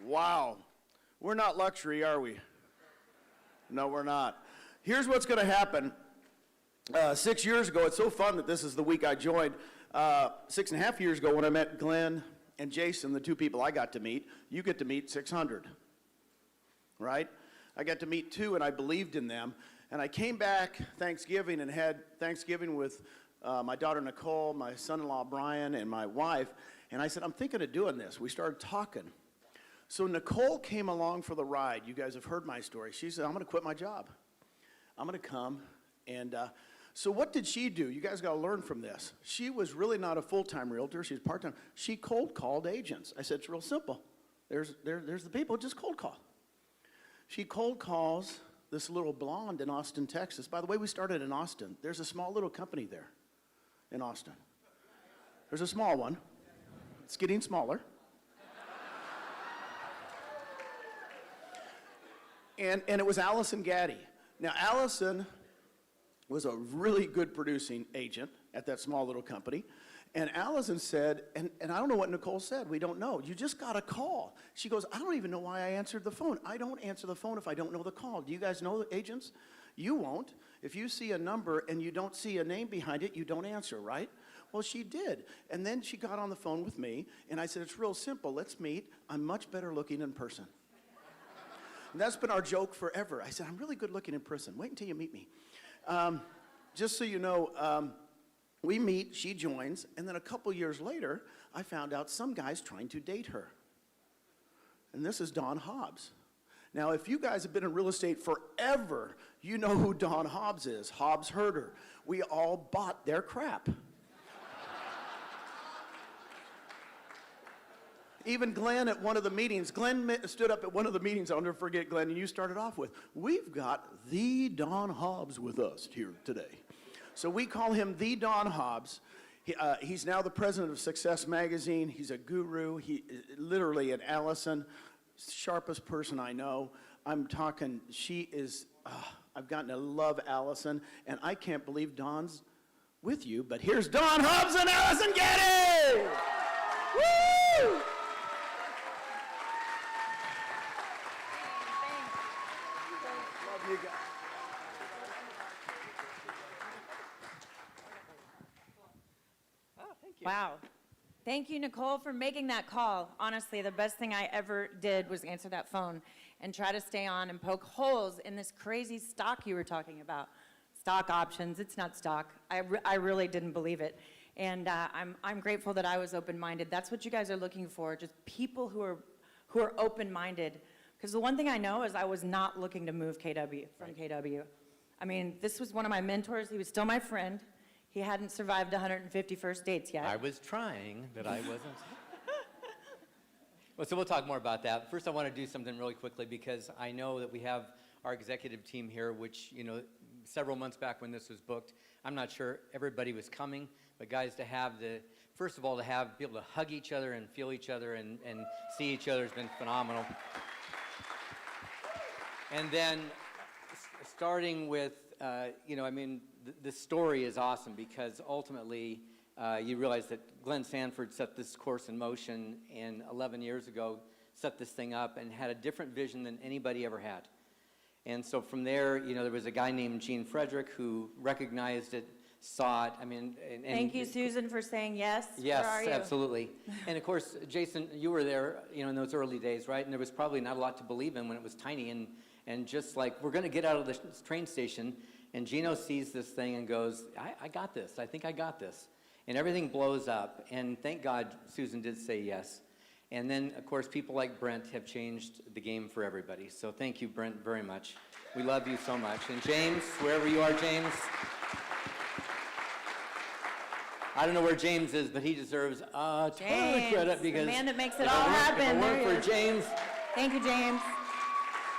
Wow. We're not luxury, are we? No, we're not. Here's what's going to happen. 6 years ago, it's so fun that this is the week I joined. 6.5 years ago when I met Glenn and Jason, the two people I got to meet, you get to meet 600, right? I got to meet two and I believed in them. And I came back Thanksgiving and had Thanksgiving with my daughter Nicole, my son-in-law Brian, and my wife. And I said, I'm thinking of doing this. We started talking. So Nicole came along for the ride. You guys have heard my story. She said, I'm going to quit my job. I'm going to come. And so what did she do? You guys got to learn from this. She was really not a full-time realtor. She's part-time. She cold called agents. I said, it's real simple. There's the people, just cold call. She cold calls this little blonde in Austin, Texas. By the way, we started in Austin. There's a small little company there in Austin. There's a small one. It's getting smaller. And it was Allison Gaddy. Now, Allison was a really good producing agent at that small little company. And Allison said, and I don't know what Nicole said. We don't know. You just got a call. She goes, I don't even know why I answered the phone. I don't answer the phone if I don't know the call. Do you guys know agents? You won't. If you see a number and you don't see a name behind it, you don't answer, right? Well, she did. And then she got on the phone with me, and I said, it's real simple. Let's meet. I'm much better looking in person. And that's been our joke forever. I said, I'm really good looking in person. Wait until you meet me. Just so you know, we meet, she joins, and then a couple years later, I found out some guy's trying to date her. And this is Don Hobbs. Now, if you guys have been in real estate forever, you know who Don Hobbs is, Hobbs Herder. We all bought their crap. Even Glenn at one of the meetings, Glenn stood up at one of the meetings, I'll never forget, Glenn, and you started off with, we've got the Don Hobbs with us here today. So we call him the Don Hobbs. He's now the president of Success Magazine. He's a guru. He literally an Allison, sharpest person I know. I'm talking, she is, I've gotten to love Allison, and I can't believe Don's with you, but here's Don Hobbs and Allison Gaddy! Woo! Love you guys. Wow. Thank you, Nicole, for making that call. Honestly, the best thing I ever did was answer that phone and try to stay on and poke holes in this crazy stock you were talking about. Stock options, it's not stock. I really didn't believe it. And I'm grateful that I was open-minded. That's what you guys are looking for, just people who are open-minded. Because the one thing I know is I was not looking to move KW from KW. I mean, this was one of my mentors. He was still my friend. He hadn't survived 150 first dates yet. I was trying, but I wasn't. Well, so we'll talk more about that. First, I want to do something really quickly because I know that we have our executive team here, which, you know, several months back when this was booked, I'm not sure everybody was coming, but guys, to have the, first of all, to be able to hug each other and feel each other and see each other has been phenomenal. And then starting with, you know, I mean, the story is awesome because ultimately you realize that Glenn Sanford set this course in motion and 11 years ago set this thing up and had a different vision than anybody ever had. And so from there, you know, there was a guy named Gene Frederick who recognized it, saw it. I mean, and thank you, Susan, for saying yes. Yes, where are you? Absolutely. And of course, Jason, you were there, you know, in those early days, right? And there was probably not a lot to believe in when it was tiny. And just like, we're going to get out of the train station, and Gino sees this thing and goes, I got this. I think I got this. And everything blows up. And thank God Susan did say yes. And then, of course, people like Brent have changed the game for everybody. So thank you, Brent, very much. We love you so much. And James, wherever you are, James. I don't know where James is, but he deserves a ton of credit because the man that makes it all happen. If it weren't for James. Thank you, James.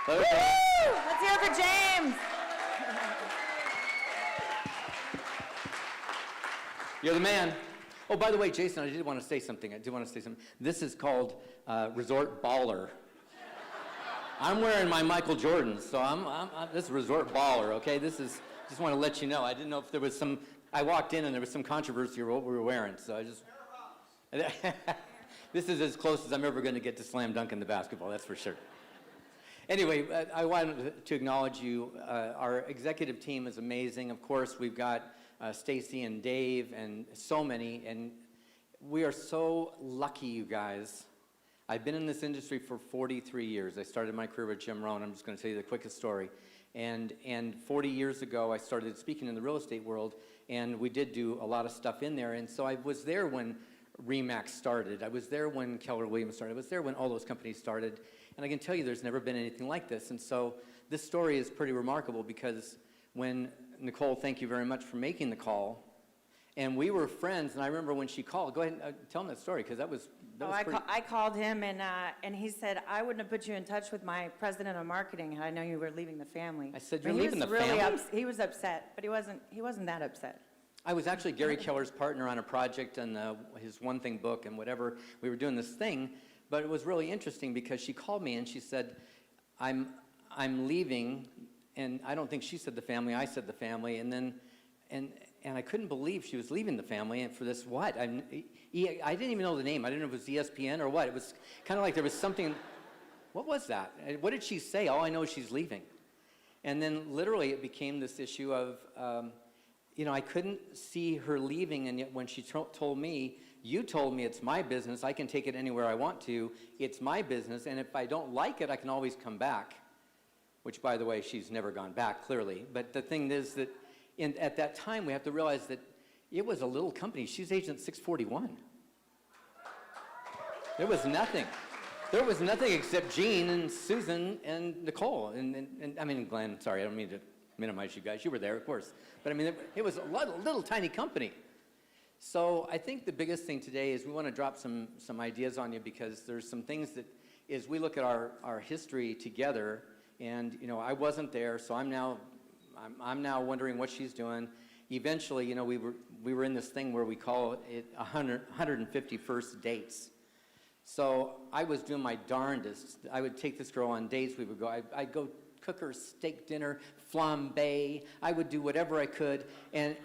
Okay. Woo! Let's hear it for James. You're the man. Oh, by the way, Jason, I did want to say something. This is called Resort Baller. I'm wearing my Michael Jordan, so this is Resort Baller, okay? This is, just want to let you know. I didn't know if there was some, I walked in and there was some controversy over what we were wearing, so I just. This is as close as I'm ever going to get to slam dunking the basketball, that's for sure. Anyway, I wanted to acknowledge you. Our executive team is amazing. Of course, we've got Stacy and Dave and so many, and we are so lucky, you guys. I've been in this industry for 43 years. I started my career with Jim Rohn. I'm just going to tell you the quickest story. And 40 years ago, I started speaking in the real estate world, and we did do a lot of stuff in there. And so I was there when RE/MAX started. I was there when Keller Williams started. I was there when all those companies started. And I can tell you there's never been anything like this. And so this story is pretty remarkable because when Nicole, thank you very much for making the call. And we were friends, and I remember when she called. Go ahead and tell them that story, because that was pretty... I called him, and he said, I wouldn't have put you in touch with my president of marketing had I known you were leaving the family. I said, you're leaving the family? He was upset, but he wasn't that upset. I was actually Gary Keller's partner on a project on his One Thing book and whatever. We were doing this thing, but it was really interesting because she called me and she said, I'm leaving, and I don't think she said the family, I said the family, and I couldn't believe she was leaving the family, and for this what? I didn't even know the name. I didn't know if it was ESPN or what. It was kind of like there was something, what was that? What did she say? All I know is she's leaving. And then literally it became this issue of, I couldn't see her leaving, and yet when she told me, you told me it's my business, I can take it anywhere I want to, it's my business, and if I don't like it, I can always come back, which, by the way, she's never gone back, clearly. But the thing is that at that time, we have to realize that it was a little company. She's agent 641. There was nothing. There was nothing except Jean and Susan and Nicole. And I mean, Glenn, sorry, I don't mean to minimize you guys. You were there, of course. But I mean, it was a little tiny company. So I think the biggest thing today is we want to drop some ideas on you, because there's some things that, as we look at our history together, and I wasn't there, so I'm now wondering what she's doing. Eventually, we were in this thing where we call it 150 first dates. So I was doing my darndest. I would take this girl on dates. We would go. I'd go cook her steak dinner, flambe. I would do whatever I could, and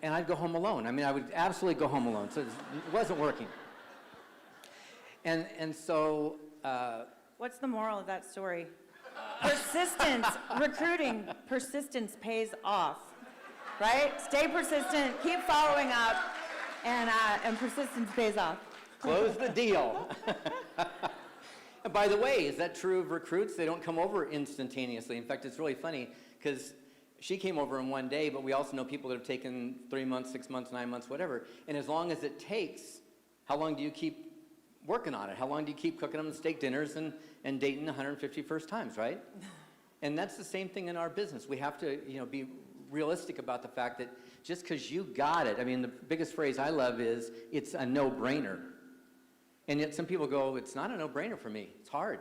I'd go home alone. I mean, I would absolutely go home alone. So it wasn't working. And so. What's the moral of that story? Persistence, recruiting, persistence pays off, right? Stay persistent, keep following up, and persistence pays off. Close the deal. And by the way, is that true of recruits? They don't come over instantaneously. In fact, it's really funny because she came over in one day, but we also know people that have taken 3 months, 6 months, 9 months, whatever. And as long as it takes, how long do you keep working on it? How long do you keep cooking them steak dinners and dating 150 first times, right? And that's the same thing in our business. We have to, be realistic about the fact that just because you got it, I mean, the biggest phrase I love is, it's a no-brainer. And yet some people go, it's not a no-brainer for me. It's hard.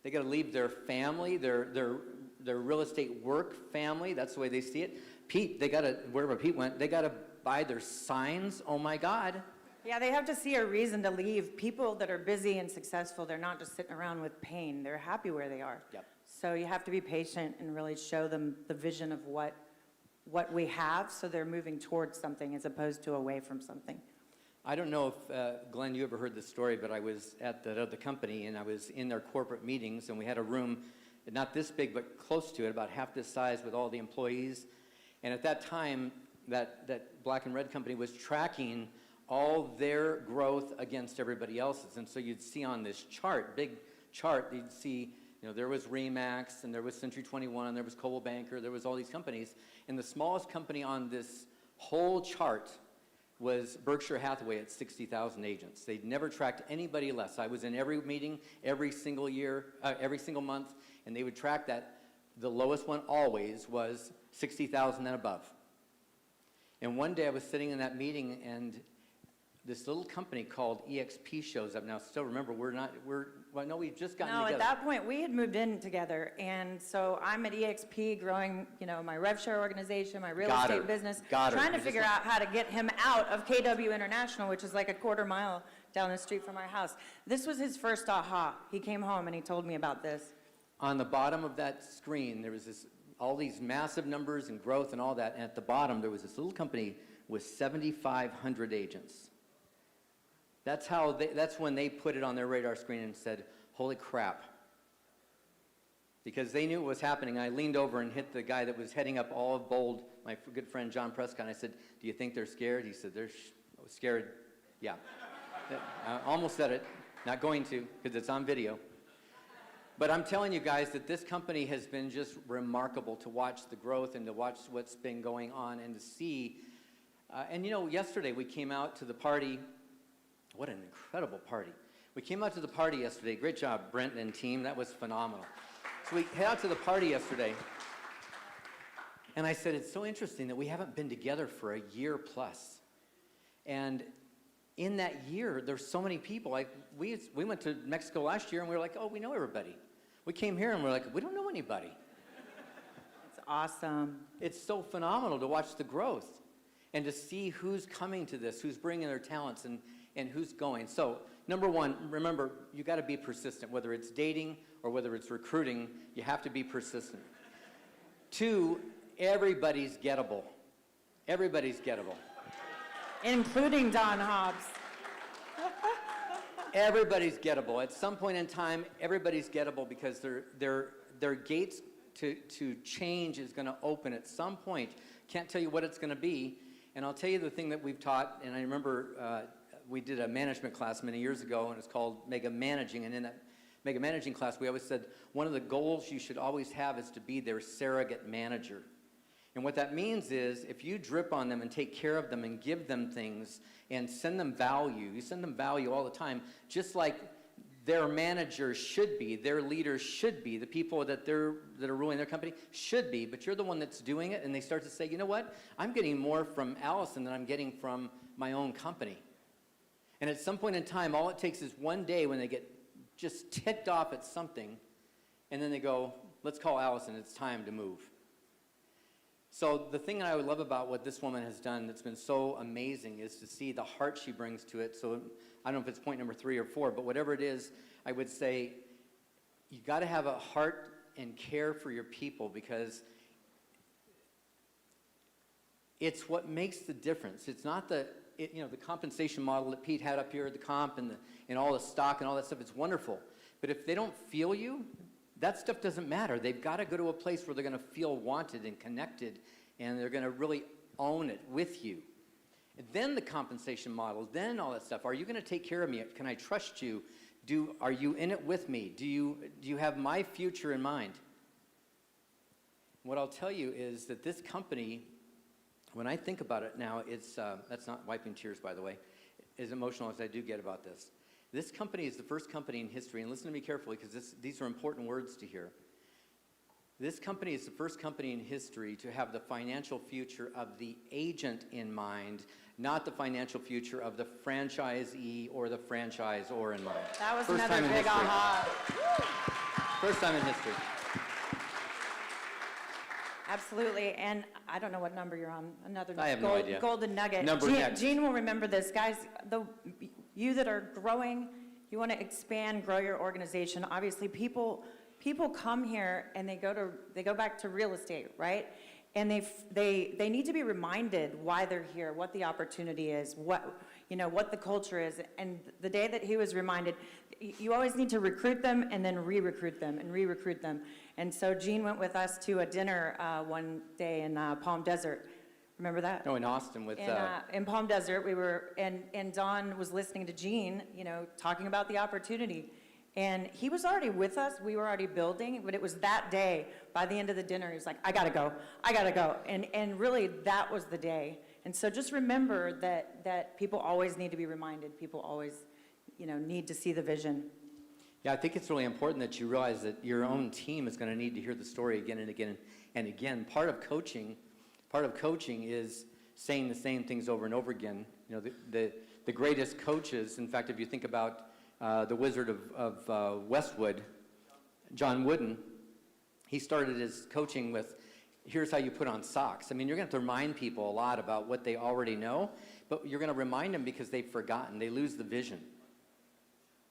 They got to leave their family, their real estate work family. That's the way they see it. Pete, they got to, wherever Pete went, they got to buy their signs. Oh, my God. Yeah, they have to see a reason to leave. People that are busy and successful, they're not just sitting around with pain. They're happy where they are. Yep. So you have to be patient and really show them the vision of what we have, so they're moving towards something as opposed to away from something. I don't know if, Glenn, you ever heard this story, but I was at that other company, and I was in their corporate meetings, and we had a room, not this big, but close to it, about half this size, with all the employees. And at that time, that black and red company was tracking all their growth against everybody else's. And so you'd see on this chart, big chart, you'd see, there was RE/MAX, and there was Century 21, and there was Coldwell Banker, there was all these companies. And the smallest company on this whole chart was Berkshire Hathaway at 60,000 agents. They'd never tracked anybody less. I was in every meeting, every single year, every single month, and they would track that. The lowest one always was 60,000 and above. And one day I was sitting in that meeting, and this little company called EXP shows up. Now, still remember, we've just gotten together. No, at that point, we had moved in together, and so I'm at EXP growing, my rev share organization, my real estate business, trying to figure out how to get him out of KW International, which is like a quarter mile down the street from our house. This was his first aha. He came home and he told me about this. On the bottom of that screen, there was all these massive numbers and growth and all that, and at the bottom, there was this little company with 7,500 agents. That's when they put it on their radar screen and said, holy crap. Because they knew what was happening. I leaned over and hit the guy that was heading up all of Bold, my good friend John Prescott, and I said, do you think they're scared? He said, they're scared. Yeah. I almost said it, not going to, because it's on video. But I'm telling you guys that this company has been just remarkable to watch the growth and to watch what's been going on and to see. And you know, yesterday we came out to the party. What an incredible party. We came out to the party yesterday. Great job, Brent and team. That was phenomenal. So we head out to the party yesterday. And I said, it's so interesting that we haven't been together for a year plus. And in that year, there's so many people. Like we went to Mexico last year and we were like, oh, we know everybody. We came here and we're like, we don't know anybody. It's awesome. It's so phenomenal to watch the growth and to see who's coming to this, who's bringing their talents and who's going. So number one, remember, you got to be persistent. Whether it's dating or whether it's recruiting, you have to be persistent. Two, everybody's gettable. Everybody's gettable. Including Don Hobbs. Everybody's gettable. At some point in time, everybody's gettable because their gates to change is going to open at some point. Can't tell you what it's going to be. And I'll tell you the thing that we've taught, and I remember we did a management class many years ago, and it's called Mega Managing. And in that Mega Managing class, we always said one of the goals you should always have is to be their surrogate manager. And what that means is if you drip on them and take care of them and give them things and send them value, you send them value all the time, just like their managers should be, their leaders should be, the people that are ruling their company should be, but you're the one that's doing it, and they start to say, you know what, I'm getting more from Allison than I'm getting from my own company. And at some point in time, all it takes is one day when they get just ticked off at something, and then they go, let's call Allison, it's time to move. So the thing that I would love about what this woman has done that's been so amazing is to see the heart she brings to it. So I don't know if it's point number 3 or 4, but whatever it is, I would say you got to have a heart and care for your people because it's what makes the difference. It's not the compensation model that Pete had up here, the comp and all the stock and all that stuff. It's wonderful. But if they don't feel you, that stuff doesn't matter. They've got to go to a place where they're going to feel wanted and connected, and they're going to really own it with you. And then the compensation model, then all that stuff. Are you going to take care of me? Can I trust you? Are you in it with me? Do you have my future in mind? What I'll tell you is that this company, when I think about it now, it's that's not wiping tears, by the way, as emotional as I do get about this. This company is the first company in history, and listen to me carefully because these are important words to hear. This company is the first company in history to have the financial future of the agent in mind, not the financial future of the franchisee or the franchisor in mind. That was first another big aha. First time in history. Absolutely, and I don't know what number you're on. Another I have no idea. Golden nugget. Number next. Gene will remember this, guys. You that are growing, you want to expand, grow your organization. Obviously, people come here and they go back to real estate, right? And they need to be reminded why they're here, what the opportunity is, what the culture is. And the day that he was reminded, you always need to recruit them and then re-recruit them and re-recruit them. And so Gene went with us to a dinner one day in Palm Desert. Remember that? No, in Austin with... In Palm Desert, we were, and Don was listening to Gene, talking about the opportunity. And he was already with us, we were already building, but it was that day, by the end of the dinner, he was like, I gotta go. And really, that was the day. And so just remember that people always need to be reminded, people always, need to see the vision. Yeah, I think it's really important that you realize that your own team is going to need to hear the story again and again and again. Part of coaching is saying the same things over and over again. The greatest coaches, in fact, if you think about the Wizard of Westwood, John Wooden, he started his coaching with, here's how you put on socks. I mean, you're going to have to remind people a lot about what they already know, but you're going to remind them because they've forgotten. They lose the vision.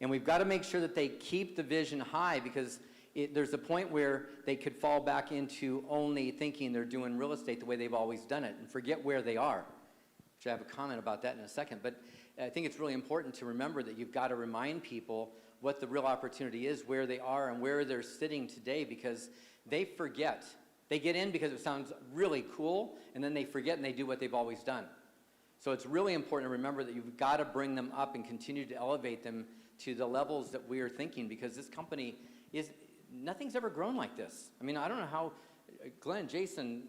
And we've got to make sure that they keep the vision high because there's a point where they could fall back into only thinking they're doing real estate the way they've always done it and forget where they are, which I have a comment about that in a second. But I think it's really important to remember that you've got to remind people what the real opportunity is, where they are and where they're sitting today, because they forget. They get in because it sounds really cool, and then they forget and they do what they've always done. So it's really important to remember that you've got to bring them up and continue to elevate them to the levels that we are thinking, because this company is, nothing's ever grown like this. I mean, I don't know how, Glenn, Jason,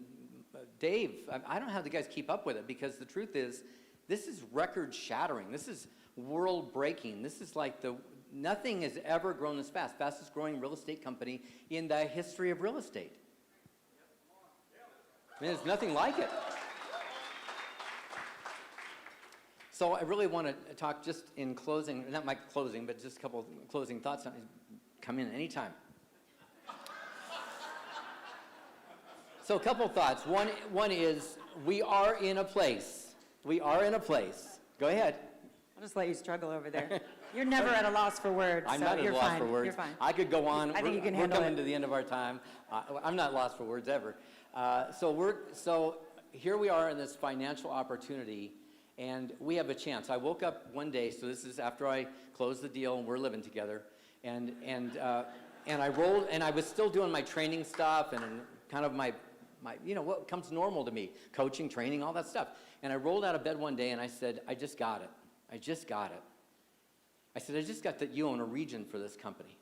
Dave, I don't know how the guys keep up with it, because the truth is, this is record shattering. This is world breaking. This is like nothing has ever grown this fast. Fastest growing real estate company in the history of real estate. I mean, there's nothing like it. So I really want to talk just in closing, not my closing, but just a couple of closing thoughts. Come in anytime. So a couple of thoughts. One is, we are in a place. We are in a place. Go ahead. I'll just let you struggle over there. You're never at a loss for words, I'm so not at you're a loss fine. for words. You're fine. I could go on. I think you can we're handle coming it. to the end of our time. I'm not lost for words ever. So here we are in this financial opportunity, and we have a chance. I woke up one day, so this is after I closed the deal and we're living together, and I rolled, and I was still doing my training stuff and kind of my what comes normal to me, coaching, training, all that stuff. And I rolled out of bed one day and I said, I just got it. I just got it. I said, I just got that you own a region for this company.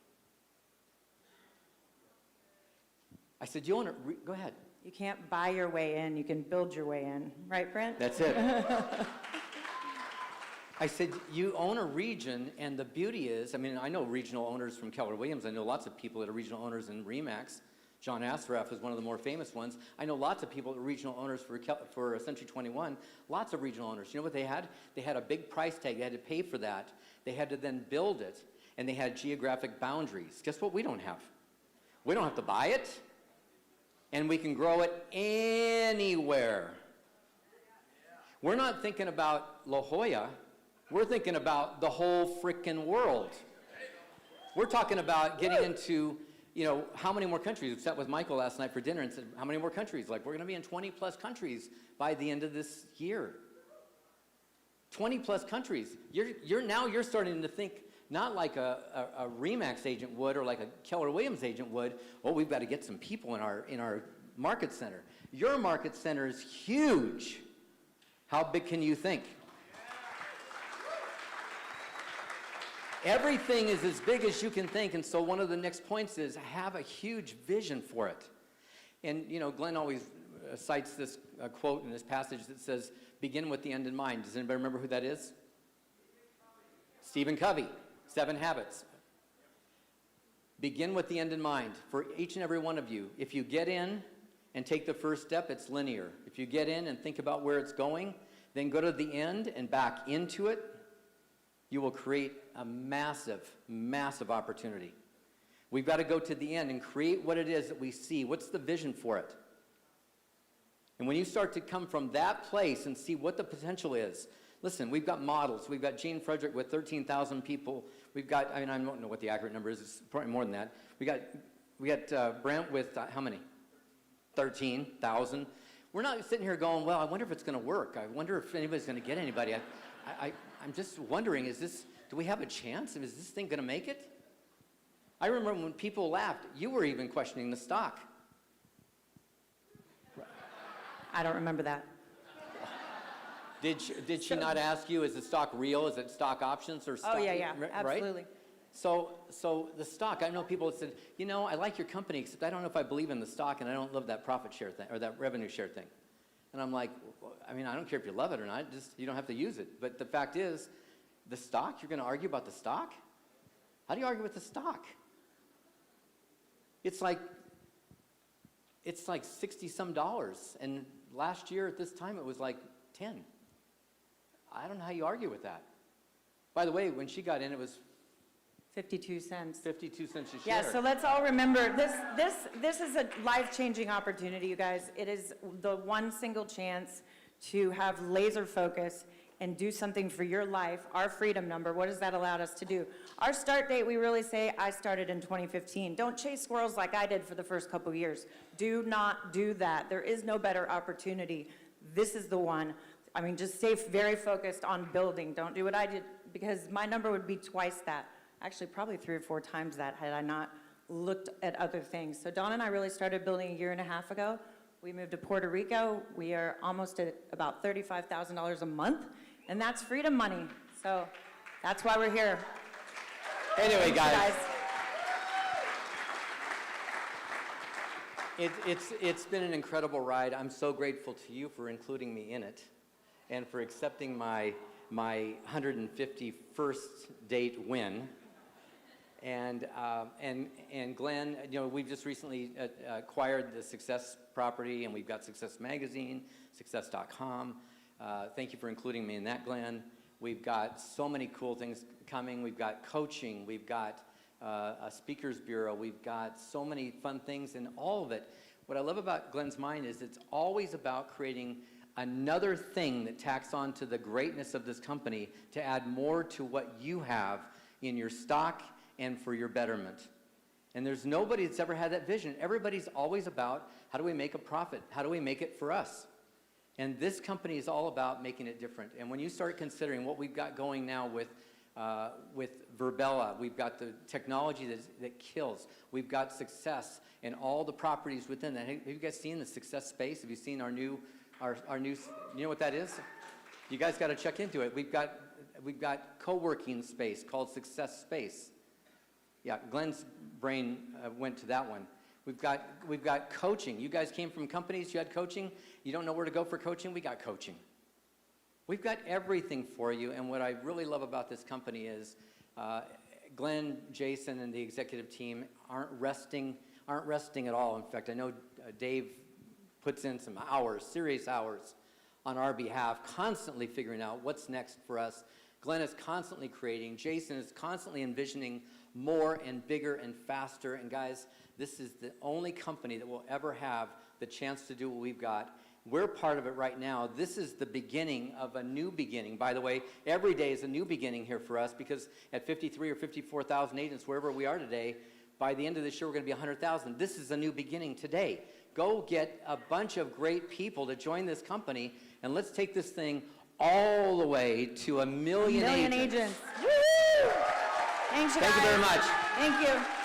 I said, you own a, go ahead. You can't buy your way in, you can build your way in. Right, Brent? That's it. I said, you own a region, and the beauty is, I mean, I know regional owners from Keller Williams. I know lots of people that are regional owners in RE/MAX. John Asraf is one of the more famous ones. I know lots of people that are regional owners for Century 21. Lots of regional owners. You know what they had? They had a big price tag. They had to pay for that. They had to then build it, and they had geographic boundaries. Guess what we don't have? We don't have to buy it, and we can grow it anywhere. We're not thinking about La Jolla. We're thinking about the whole frickin' world. We're talking about getting into, how many more countries? We sat with Michael last night for dinner and said, how many more countries? Like, we're going to be in 20 plus countries by the end of this year. 20 plus countries. You're starting to think not like a RE/MAX agent would, or like a Keller Williams agent would. Oh, we've got to get some people in our market center. Your market center is huge. How big can you think? Everything is as big as you can think, and so one of the next points is have a huge vision for it. And Glenn always cites this quote in this passage that says, begin with the end in mind. Does anybody remember who that is? Stephen Covey, 7 Habits. Begin with the end in mind for each and every one of you. If you get in and take the first step, it's linear. If you get in and think about where it's going, then go to the end and back into it, you will create a massive, massive opportunity. We've got to go to the end and create what it is that we see. What's the vision for it? And when you start to come from that place and see what the potential is, listen, we've got models. We've got Gene Frederick with 13,000 people. We've got, I don't know what the accurate number is. It's probably more than that. We got Brent with how many? 13,000. We're not sitting here going, well, I wonder if it's going to work. I wonder if anybody's going to get anybody. I'm just wondering, do we have a chance? Is this thing going to make it? I remember when people laughed, you were even questioning the stock. I don't remember that. Did she not ask you, is the stock real? Is it stock options or stock? Oh, yeah, right? absolutely. So the stock, I know people that said, I like your company, except I don't know if I believe in the stock, and I don't love that profit share thing, or that revenue share thing. And I'm like, I don't care if you love it or not, you don't have to use it. But the fact is, the stock, you're going to argue about the stock? How do you argue with the stock? It's like 60 some dollars, and last year at this time it was like 10. I don't know how you argue with that. By the way, when she got in, it was 52 cents. 52 cents a share. Yeah, so let's all remember, this is a life-changing opportunity, you guys. It is the one single chance to have laser focus and do something for your life. Our freedom number, what has that allowed us to do? Our start date, we really say, I started in 2015. Don't chase squirrels like I did for the first couple years. Do not do that. There is no better opportunity. This is the one. I mean, just stay very focused on building. Don't do what I did, because my number would be twice that. Actually, probably 3 or 4 times that had I not looked at other things. So Don and I really started building a year and a half ago. We moved to Puerto Rico. We are almost at about $35,000 a month, and that's freedom money. So that's why we're here. Anyway, Thanks, guys. It's been an incredible ride. I'm so grateful to you for including me in it and for accepting my 151st date win. And Glenn, you know, we've just recently acquired the Success property, and we've got Success Magazine, Success.com. Thank you for including me in that, Glenn. We've got so many cool things coming. We've got coaching. We've got a speakers bureau. We've got so many fun things, and all of it. What I love about Glenn's mind is it's always about creating another thing that tacks on to the greatness of this company to add more to what you have in your stock and for your betterment. And there's nobody that's ever had that vision. Everybody's always about, how do we make a profit? How do we make it for us? And this company is all about making it different. And when you start considering what we've got going now with Virbela, we've got the technology that kills. We've got Success and all the properties within that. Have you guys seen the Success space? Have you seen our new, you know what that is? You guys got to check into it. We've got co-working space called Success Space. Yeah, Glenn's brain went to that one. We've got coaching. You guys came from companies, you had coaching. You don't know where to go for coaching? We got coaching. We've got everything for you, and what I really love about this company is Glenn, Jason, and the executive team aren't resting at all. In fact, I know Dave puts in some hours, serious hours, on our behalf, constantly figuring out what's next for us. Glenn is constantly creating. Jason is constantly envisioning more and bigger and faster. And guys, this is the only company that will ever have the chance to do what we've got. We're part of it right now. This is the beginning of a new beginning. By the way, every day is a new beginning here for us, because at 53 or 54,000 agents, wherever we are today, by the end of this year, we're going to be 100,000. This is a new beginning today. Go get a bunch of great people to join this company, and let's take this thing all the way to 1 million agents. Woo! Thanks, you guys. Thank you very much. Thank you.